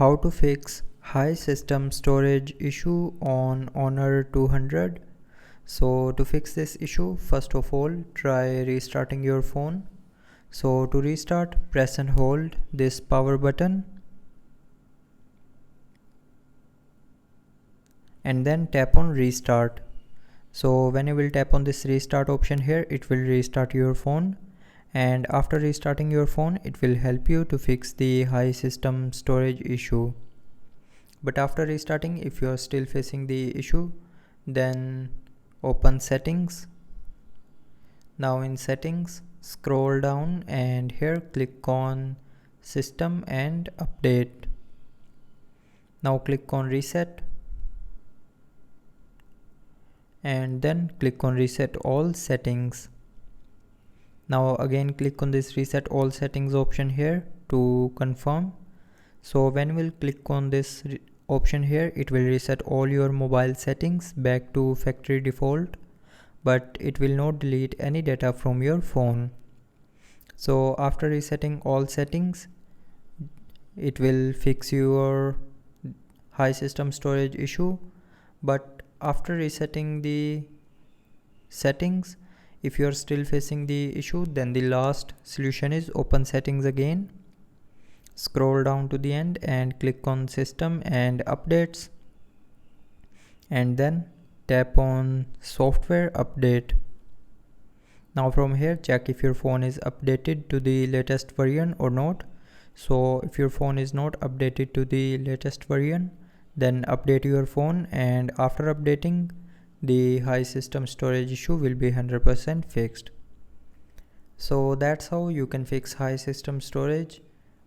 How to fix high system storage issue on Honor 200. So to fix this issue, first of all, try restarting your phone. So to restart, press and hold this power button and then tap on restart. So when you will tap on this restart option here, it will restart your phone, and after restarting your phone, it will help you to fix the high system storage issue. But after restarting, if you are still facing the issue, then open settings. Now in settings, scroll down and here click on system and update. Now click on reset and then click on reset all settings. Now again click on this reset all settings option here to confirm. So when we'll click on this option here, it will reset all your mobile settings back to factory default, but it will not delete any data from your phone. So after resetting all settings, it will fix your high system storage issue. But after resetting the settings, if you are still facing the issue, then the last solution is open settings again. Scroll down to the end and click on system and updates, and then tap on software update. Now from here, check if your phone is updated to the latest version or not. So if your phone is not updated to the latest version, then update your phone, and after updating, the high system storage issue will be 100% fixed. So that's how you can fix high system storage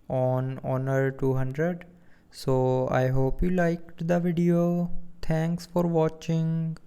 on Honor 200. So I hope you liked the video. Thanks for watching.